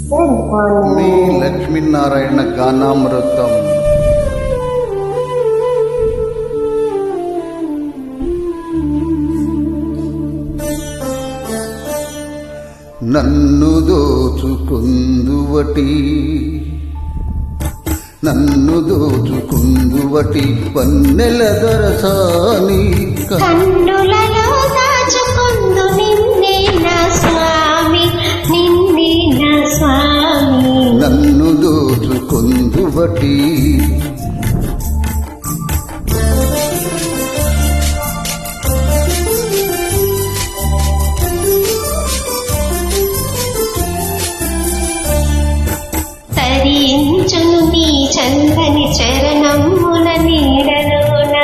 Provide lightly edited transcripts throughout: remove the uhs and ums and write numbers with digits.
మీ లక్ష్మీనారాయణ గానామృతం. నన్ను దోచుకుందువటి పన్నెల దొరసాని కన్నులలో దాచుకుందు నిన్నే నా స్వామి, నిన్నే నా స్వామి. నన్ను దోచుకుందువటి తరించును నీ చందని చరణముల నీడలోన,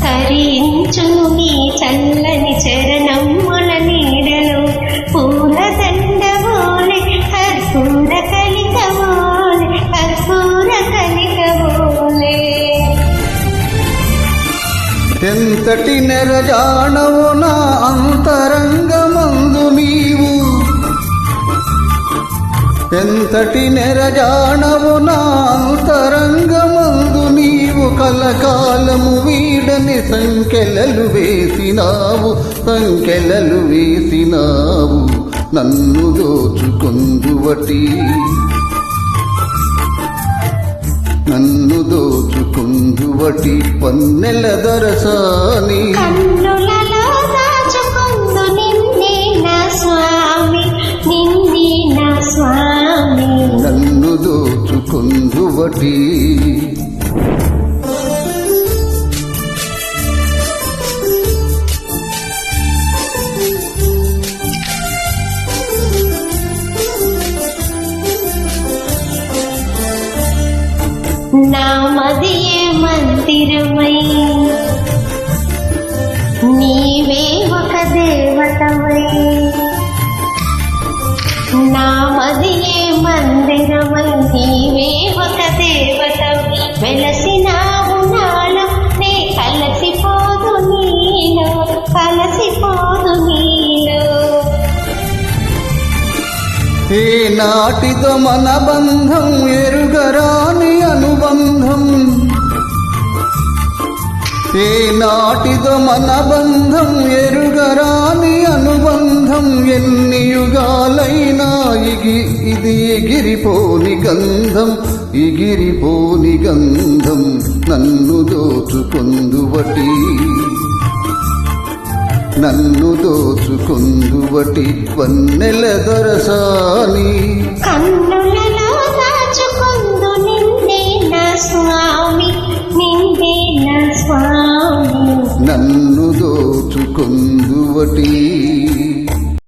తరించును నీ చల్లని చరణముల నీడలో, పూల దండవోలే కర్పూర కలికవోలే, కర్పూర కలికవోలే. ఎంతటి నెరజాణవు నా అంతరంగమందు నీవు, ఎంతటి నెరజాణవు నా అంతరంగమందు నీవు, కలకాలము వీడని సంకెలలు వేసినావు, సంకెలలు వేసినావు. నన్ను దోచుకుందువటి, నన్ను దోచుకుందువటి పన్నెల దొరసాని. కన్నులలో దాచుకుందు నిన్నే నా స్వామి, నిన్నే నా స్వామి. నన్ను దోచుకుందువటి నా మదియే మందిరమై, నీవే ఒక దేవతవై. నా మదియే మందిరమై, నీవే ఒక దేవతవై. వెలసినావు నాలో, నే కలసిపోదు నీలో, కలసిపోదు నీలో. ఏ నాటిదో మన బంధం ఎరుగరాని అనుబంధం, ఏ నాటిదో మన బంధం ఎరుగరాని అనుబంధం. ఎన్ని యుగాలైనా ఇది ఎగిరిపోని గంధం, ఎగిరిపోని గంధం. నన్ను దోచుకుందువటి, నన్ను దోచుకుందువటి పన్నెల దొరసాని. కన్నులలో దాచుకుందు నిన్నే నా స్వామి, నిన్నే నా స్వామి. నన్ను దోచుకుందువటి